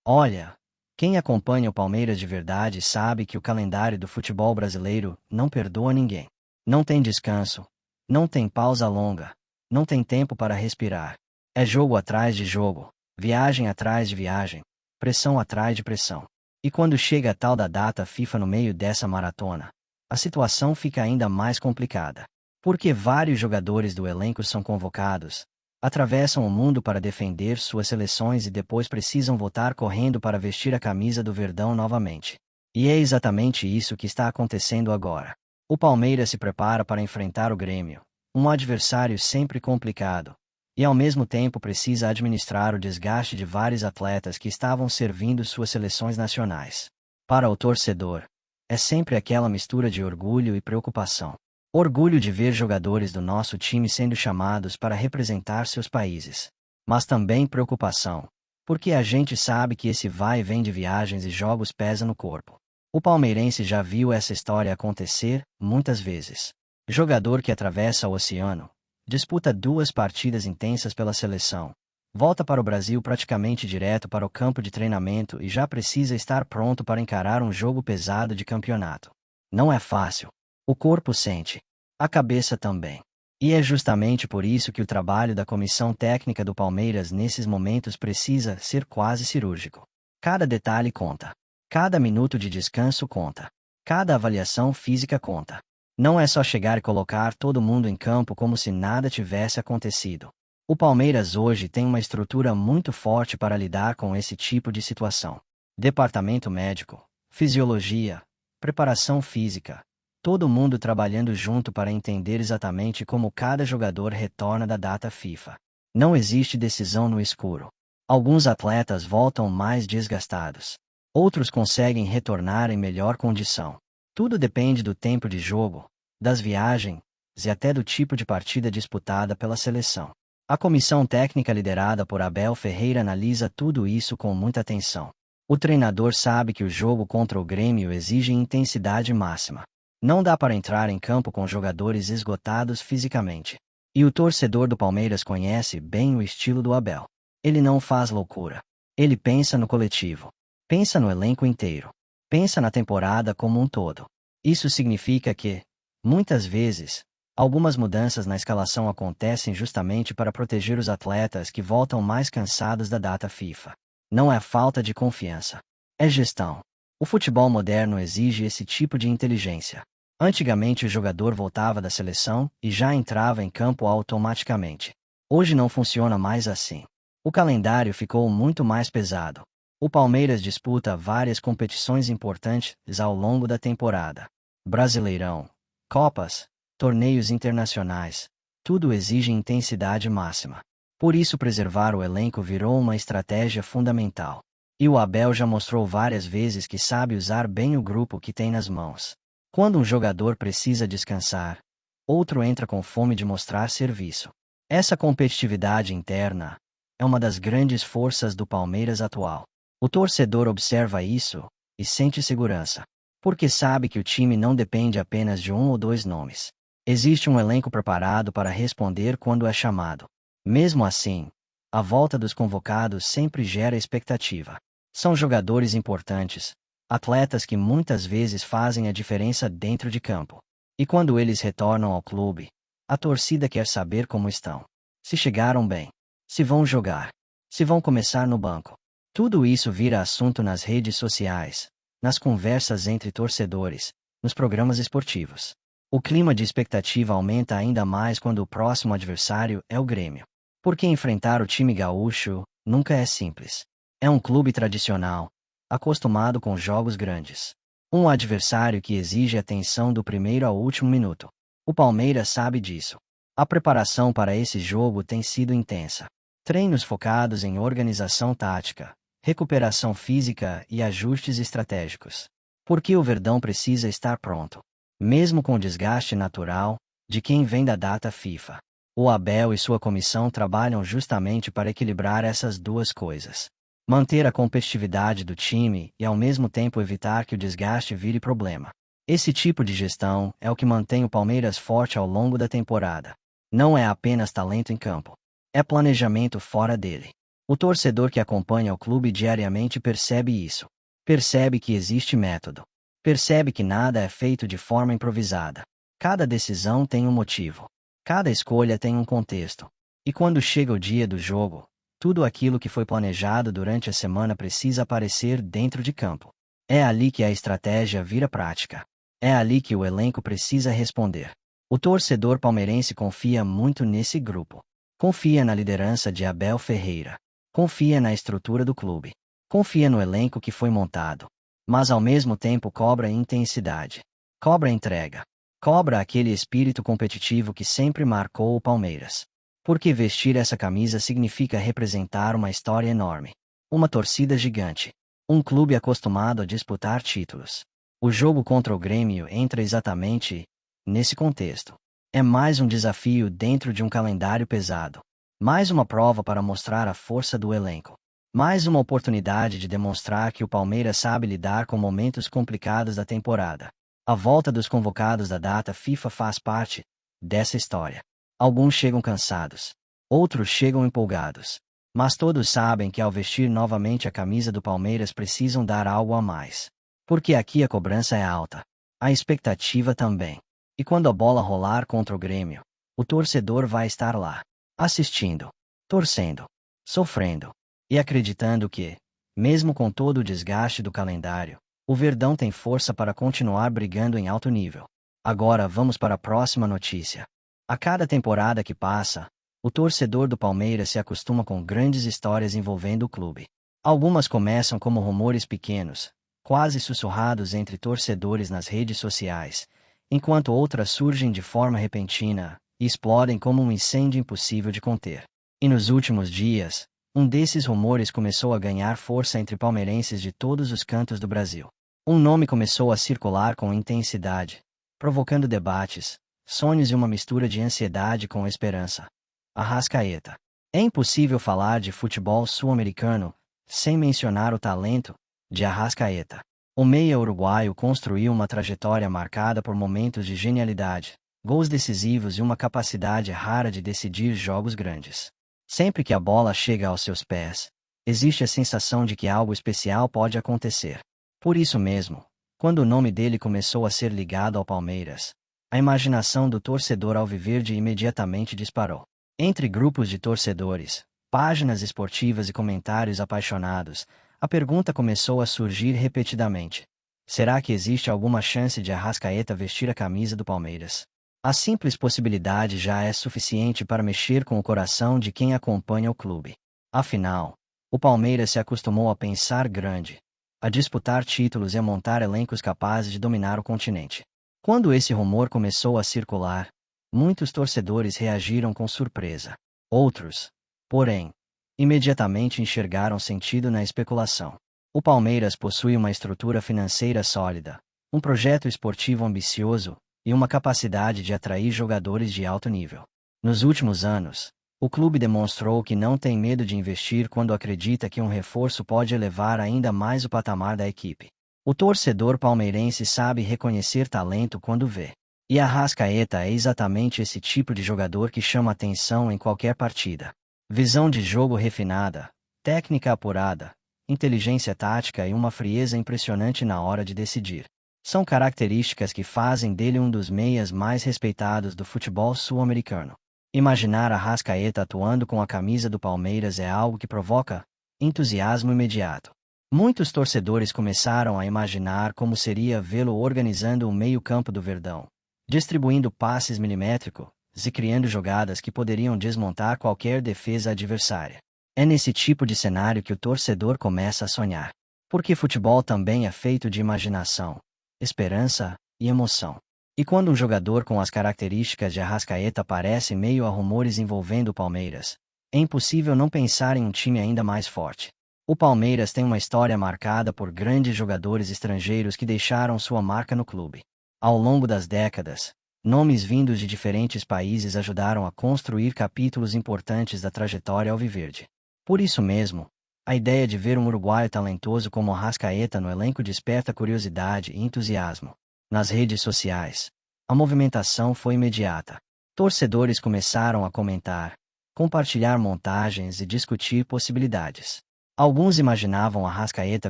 Olha, quem acompanha o Palmeiras de verdade sabe que o calendário do futebol brasileiro não perdoa ninguém. Não tem descanso, não tem pausa longa, não tem tempo para respirar. É jogo atrás de jogo, viagem atrás de viagem, pressão atrás de pressão. E quando chega a tal da data FIFA no meio dessa maratona, a situação fica ainda mais complicada. Porque vários jogadores do elenco são convocados, atravessam o mundo para defender suas seleções e depois precisam voltar correndo para vestir a camisa do Verdão novamente. E é exatamente isso que está acontecendo agora. O Palmeiras se prepara para enfrentar o Grêmio, um adversário sempre complicado, e ao mesmo tempo precisa administrar o desgaste de vários atletas que estavam servindo suas seleções nacionais. Para o torcedor, é sempre aquela mistura de orgulho e preocupação. Orgulho de ver jogadores do nosso time sendo chamados para representar seus países. Mas também preocupação, porque a gente sabe que esse vai e vem de viagens e jogos pesa no corpo. O palmeirense já viu essa história acontecer muitas vezes. Jogador que atravessa o oceano, disputa 2 partidas intensas pela seleção, volta para o Brasil praticamente direto para o campo de treinamento e já precisa estar pronto para encarar um jogo pesado de campeonato. Não é fácil. O corpo sente. A cabeça também. E é justamente por isso que o trabalho da comissão técnica do Palmeiras nesses momentos precisa ser quase cirúrgico. Cada detalhe conta. Cada minuto de descanso conta. Cada avaliação física conta. Não é só chegar e colocar todo mundo em campo como se nada tivesse acontecido. O Palmeiras hoje tem uma estrutura muito forte para lidar com esse tipo de situação. Departamento médico, fisiologia, preparação física. Todo mundo trabalhando junto para entender exatamente como cada jogador retorna da data FIFA. Não existe decisão no escuro. Alguns atletas voltam mais desgastados. Outros conseguem retornar em melhor condição. Tudo depende do tempo de jogo, das viagens e até do tipo de partida disputada pela seleção. A comissão técnica liderada por Abel Ferreira analisa tudo isso com muita atenção. O treinador sabe que o jogo contra o Grêmio exige intensidade máxima. Não dá para entrar em campo com jogadores esgotados fisicamente. E o torcedor do Palmeiras conhece bem o estilo do Abel. Ele não faz loucura. Ele pensa no coletivo. Pensa no elenco inteiro. Pensa na temporada como um todo. Isso significa que, muitas vezes, algumas mudanças na escalação acontecem justamente para proteger os atletas que voltam mais cansados da data FIFA. Não é falta de confiança. É gestão. O futebol moderno exige esse tipo de inteligência. Antigamente o jogador voltava da seleção e já entrava em campo automaticamente. Hoje não funciona mais assim. O calendário ficou muito mais pesado. O Palmeiras disputa várias competições importantes ao longo da temporada. Brasileirão, Copas, torneios internacionais. Tudo exige intensidade máxima. Por isso preservar o elenco virou uma estratégia fundamental. E o Abel já mostrou várias vezes que sabe usar bem o grupo que tem nas mãos. Quando um jogador precisa descansar, outro entra com fome de mostrar serviço. Essa competitividade interna é uma das grandes forças do Palmeiras atual. O torcedor observa isso e sente segurança, porque sabe que o time não depende apenas de 1 ou 2 nomes. Existe um elenco preparado para responder quando é chamado. Mesmo assim, a volta dos convocados sempre gera expectativa. São jogadores importantes, atletas que muitas vezes fazem a diferença dentro de campo. E quando eles retornam ao clube, a torcida quer saber como estão. Se chegaram bem. Se vão jogar. Se vão começar no banco. Tudo isso vira assunto nas redes sociais, nas conversas entre torcedores, nos programas esportivos. O clima de expectativa aumenta ainda mais quando o próximo adversário é o Grêmio. Porque enfrentar o time gaúcho nunca é simples. É um clube tradicional, acostumado com jogos grandes. Um adversário que exige atenção do primeiro ao último minuto. O Palmeiras sabe disso. A preparação para esse jogo tem sido intensa. Treinos focados em organização tática, recuperação física e ajustes estratégicos. Porque o Verdão precisa estar pronto. Mesmo com o desgaste natural de quem vem da data FIFA. O Abel e sua comissão trabalham justamente para equilibrar essas duas coisas. Manter a competitividade do time e ao mesmo tempo evitar que o desgaste vire problema. Esse tipo de gestão é o que mantém o Palmeiras forte ao longo da temporada. Não é apenas talento em campo. É planejamento fora dele. O torcedor que acompanha o clube diariamente percebe isso. Percebe que existe método. Percebe que nada é feito de forma improvisada. Cada decisão tem um motivo. Cada escolha tem um contexto. E quando chega o dia do jogo, tudo aquilo que foi planejado durante a semana precisa aparecer dentro de campo. É ali que a estratégia vira prática. É ali que o elenco precisa responder. O torcedor palmeirense confia muito nesse grupo. Confia na liderança de Abel Ferreira. Confia na estrutura do clube. Confia no elenco que foi montado. Mas ao mesmo tempo cobra intensidade. Cobra entrega. Cobra aquele espírito competitivo que sempre marcou o Palmeiras. Porque vestir essa camisa significa representar uma história enorme. Uma torcida gigante. Um clube acostumado a disputar títulos. O jogo contra o Grêmio entra exatamente nesse contexto. É mais um desafio dentro de um calendário pesado. Mais uma prova para mostrar a força do elenco. Mais uma oportunidade de demonstrar que o Palmeiras sabe lidar com momentos complicados da temporada. A volta dos convocados da data FIFA faz parte dessa história. Alguns chegam cansados. Outros chegam empolgados. Mas todos sabem que ao vestir novamente a camisa do Palmeiras precisam dar algo a mais. Porque aqui a cobrança é alta. A expectativa também. E quando a bola rolar contra o Grêmio, o torcedor vai estar lá, assistindo, torcendo, sofrendo e acreditando que, mesmo com todo o desgaste do calendário, o Verdão tem força para continuar brigando em alto nível. Agora vamos para a próxima notícia. A cada temporada que passa, o torcedor do Palmeiras se acostuma com grandes histórias envolvendo o clube. Algumas começam como rumores pequenos, quase sussurrados entre torcedores nas redes sociais, enquanto outras surgem de forma repentina e explodem como um incêndio impossível de conter. E nos últimos dias, um desses rumores começou a ganhar força entre palmeirenses de todos os cantos do Brasil. Um nome começou a circular com intensidade, provocando debates, sonhos e uma mistura de ansiedade com esperança. Arrascaeta. É impossível falar de futebol sul-americano sem mencionar o talento de Arrascaeta. O meia uruguaio construiu uma trajetória marcada por momentos de genialidade, gols decisivos e uma capacidade rara de decidir jogos grandes. Sempre que a bola chega aos seus pés, existe a sensação de que algo especial pode acontecer. Por isso mesmo, quando o nome dele começou a ser ligado ao Palmeiras, a imaginação do torcedor alviverde imediatamente disparou. Entre grupos de torcedores, páginas esportivas e comentários apaixonados, a pergunta começou a surgir repetidamente. Será que existe alguma chance de Arrascaeta vestir a camisa do Palmeiras? A simples possibilidade já é suficiente para mexer com o coração de quem acompanha o clube. Afinal, o Palmeiras se acostumou a pensar grande, a disputar títulos e a montar elencos capazes de dominar o continente. Quando esse rumor começou a circular, muitos torcedores reagiram com surpresa. Outros, porém, imediatamente enxergaram sentido na especulação. O Palmeiras possui uma estrutura financeira sólida, um projeto esportivo ambicioso e uma capacidade de atrair jogadores de alto nível. Nos últimos anos, o clube demonstrou que não tem medo de investir quando acredita que um reforço pode elevar ainda mais o patamar da equipe. O torcedor palmeirense sabe reconhecer talento quando vê. E Arrascaeta é exatamente esse tipo de jogador que chama atenção em qualquer partida. Visão de jogo refinada, técnica apurada, inteligência tática e uma frieza impressionante na hora de decidir. São características que fazem dele um dos meias mais respeitados do futebol sul-americano. Imaginar Arrascaeta atuando com a camisa do Palmeiras é algo que provoca entusiasmo imediato. Muitos torcedores começaram a imaginar como seria vê-lo organizando o meio-campo do Verdão, distribuindo passes milimétricos e criando jogadas que poderiam desmontar qualquer defesa adversária. É nesse tipo de cenário que o torcedor começa a sonhar. Porque futebol também é feito de imaginação, esperança e emoção. E quando um jogador com as características de Arrascaeta aparece em meio a rumores envolvendo o Palmeiras, é impossível não pensar em um time ainda mais forte. O Palmeiras tem uma história marcada por grandes jogadores estrangeiros que deixaram sua marca no clube. Ao longo das décadas, nomes vindos de diferentes países ajudaram a construir capítulos importantes da trajetória alviverde. Por isso mesmo, a ideia de ver um uruguaio talentoso como Arrascaeta no elenco desperta curiosidade e entusiasmo. Nas redes sociais, a movimentação foi imediata. Torcedores começaram a comentar: compartilhar montagens e discutir possibilidades. Alguns imaginavam Arrascaeta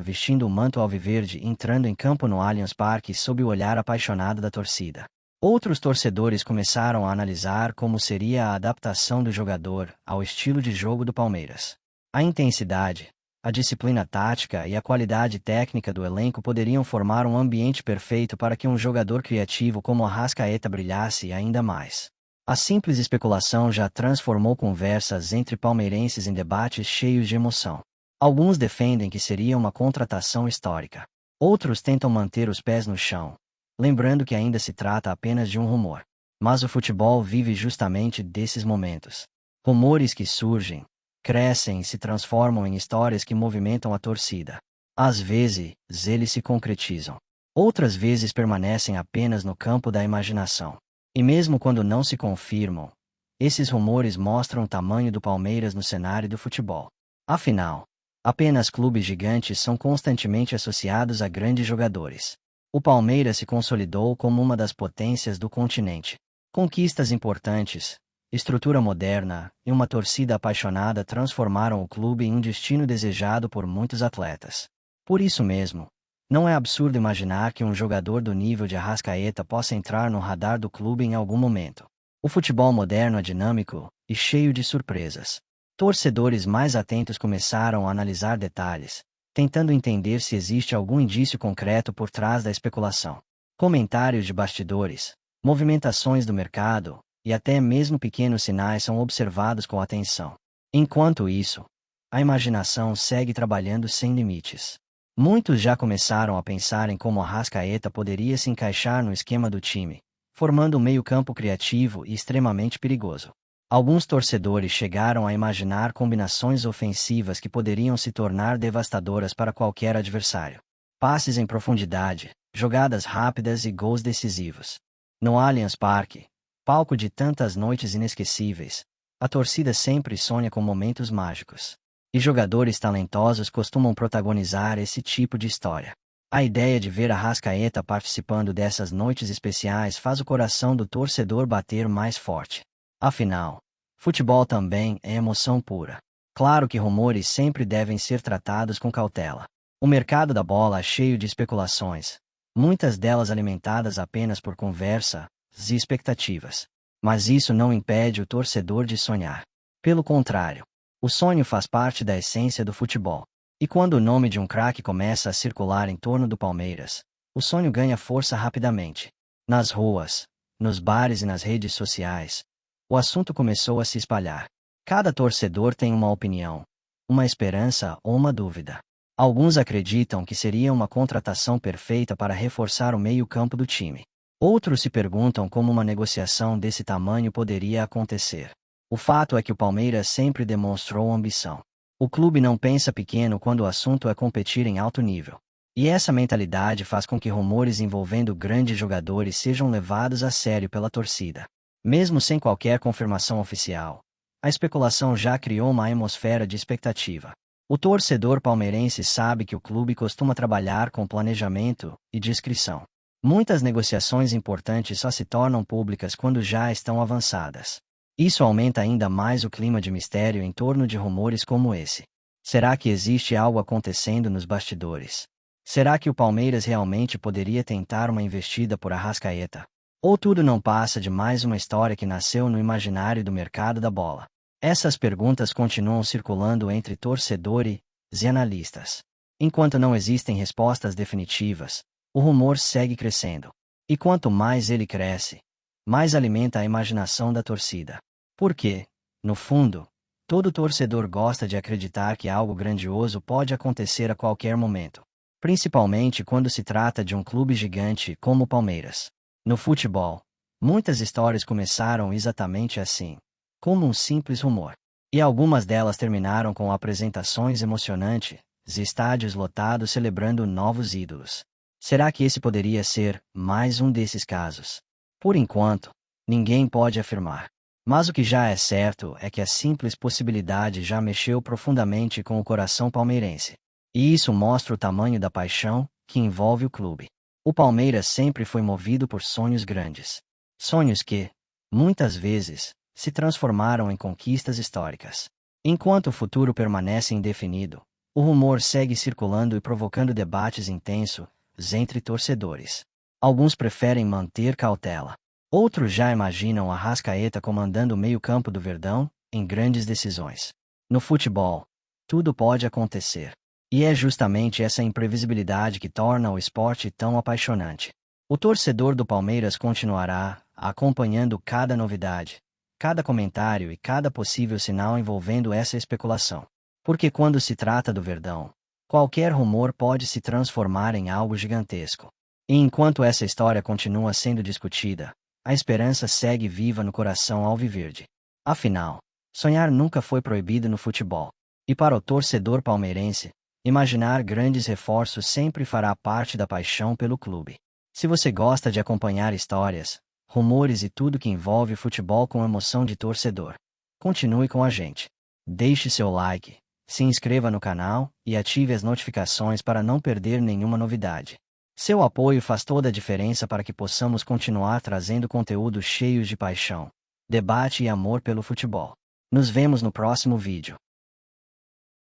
vestindo o manto alviverde e entrando em campo no Allianz Parque sob o olhar apaixonado da torcida. Outros torcedores começaram a analisar como seria a adaptação do jogador ao estilo de jogo do Palmeiras. A intensidade, a disciplina tática e a qualidade técnica do elenco poderiam formar um ambiente perfeito para que um jogador criativo como Arrascaeta brilhasse ainda mais. A simples especulação já transformou conversas entre palmeirenses em debates cheios de emoção. Alguns defendem que seria uma contratação histórica. Outros tentam manter os pés no chão, lembrando que ainda se trata apenas de um rumor. Mas o futebol vive justamente desses momentos. Rumores que surgem, crescem e se transformam em histórias que movimentam a torcida. Às vezes, eles se concretizam. Outras vezes permanecem apenas no campo da imaginação. E mesmo quando não se confirmam, esses rumores mostram o tamanho do Palmeiras no cenário do futebol. Afinal, apenas clubes gigantes são constantemente associados a grandes jogadores. O Palmeiras se consolidou como uma das potências do continente. Conquistas importantes, estrutura moderna e uma torcida apaixonada transformaram o clube em um destino desejado por muitos atletas. Por isso mesmo, não é absurdo imaginar que um jogador do nível de Arrascaeta possa entrar no radar do clube em algum momento. O futebol moderno é dinâmico e cheio de surpresas. Torcedores mais atentos começaram a analisar detalhes, tentando entender se existe algum indício concreto por trás da especulação. Comentários de bastidores, movimentações do mercado e até mesmo pequenos sinais são observados com atenção. Enquanto isso, a imaginação segue trabalhando sem limites. Muitos já começaram a pensar em como Arrascaeta poderia se encaixar no esquema do time, formando um meio-campo criativo e extremamente perigoso. Alguns torcedores chegaram a imaginar combinações ofensivas que poderiam se tornar devastadoras para qualquer adversário. Passes em profundidade, jogadas rápidas e gols decisivos. No Allianz Parque, palco de tantas noites inesquecíveis, a torcida sempre sonha com momentos mágicos. E jogadores talentosos costumam protagonizar esse tipo de história. A ideia de ver Arrascaeta participando dessas noites especiais faz o coração do torcedor bater mais forte. Afinal, futebol também é emoção pura. Claro que rumores sempre devem ser tratados com cautela. O mercado da bola é cheio de especulações, muitas delas alimentadas apenas por conversa e expectativas. Mas isso não impede o torcedor de sonhar. Pelo contrário, o sonho faz parte da essência do futebol. E quando o nome de um craque começa a circular em torno do Palmeiras, o sonho ganha força rapidamente. Nas ruas, nos bares e nas redes sociais, o assunto começou a se espalhar. Cada torcedor tem uma opinião, uma esperança ou uma dúvida. Alguns acreditam que seria uma contratação perfeita para reforçar o meio-campo do time. Outros se perguntam como uma negociação desse tamanho poderia acontecer. O fato é que o Palmeiras sempre demonstrou ambição. O clube não pensa pequeno quando o assunto é competir em alto nível. E essa mentalidade faz com que rumores envolvendo grandes jogadores sejam levados a sério pela torcida. Mesmo sem qualquer confirmação oficial, a especulação já criou uma atmosfera de expectativa. O torcedor palmeirense sabe que o clube costuma trabalhar com planejamento e discrição. Muitas negociações importantes só se tornam públicas quando já estão avançadas. Isso aumenta ainda mais o clima de mistério em torno de rumores como esse. Será que existe algo acontecendo nos bastidores? Será que o Palmeiras realmente poderia tentar uma investida por Arrascaeta? Ou tudo não passa de mais uma história que nasceu no imaginário do mercado da bola? Essas perguntas continuam circulando entre torcedores e analistas. Enquanto não existem respostas definitivas, o rumor segue crescendo. E quanto mais ele cresce, mais alimenta a imaginação da torcida. Porque, no fundo, todo torcedor gosta de acreditar que algo grandioso pode acontecer a qualquer momento. Principalmente quando se trata de um clube gigante como o Palmeiras. No futebol, muitas histórias começaram exatamente assim, como um simples rumor. E algumas delas terminaram com apresentações emocionantes, e estádios lotados celebrando novos ídolos. Será que esse poderia ser mais um desses casos? Por enquanto, ninguém pode afirmar. Mas o que já é certo é que a simples possibilidade já mexeu profundamente com o coração palmeirense. E isso mostra o tamanho da paixão que envolve o clube. O Palmeiras sempre foi movido por sonhos grandes. Sonhos que, muitas vezes, se transformaram em conquistas históricas. Enquanto o futuro permanece indefinido, o rumor segue circulando e provocando debates intensos entre torcedores. Alguns preferem manter cautela. Outros já imaginam Arrascaeta comandando o meio-campo do Verdão em grandes decisões. No futebol, tudo pode acontecer. E é justamente essa imprevisibilidade que torna o esporte tão apaixonante. O torcedor do Palmeiras continuará acompanhando cada novidade, cada comentário e cada possível sinal envolvendo essa especulação. Porque quando se trata do Verdão, qualquer rumor pode se transformar em algo gigantesco. E enquanto essa história continua sendo discutida, a esperança segue viva no coração alviverde. Afinal, sonhar nunca foi proibido no futebol. E para o torcedor palmeirense, imaginar grandes reforços sempre fará parte da paixão pelo clube. Se você gosta de acompanhar histórias, rumores e tudo que envolve futebol com emoção de torcedor, continue com a gente. Deixe seu like, se inscreva no canal e ative as notificações para não perder nenhuma novidade. Seu apoio faz toda a diferença para que possamos continuar trazendo conteúdos cheios de paixão, debate e amor pelo futebol. Nos vemos no próximo vídeo.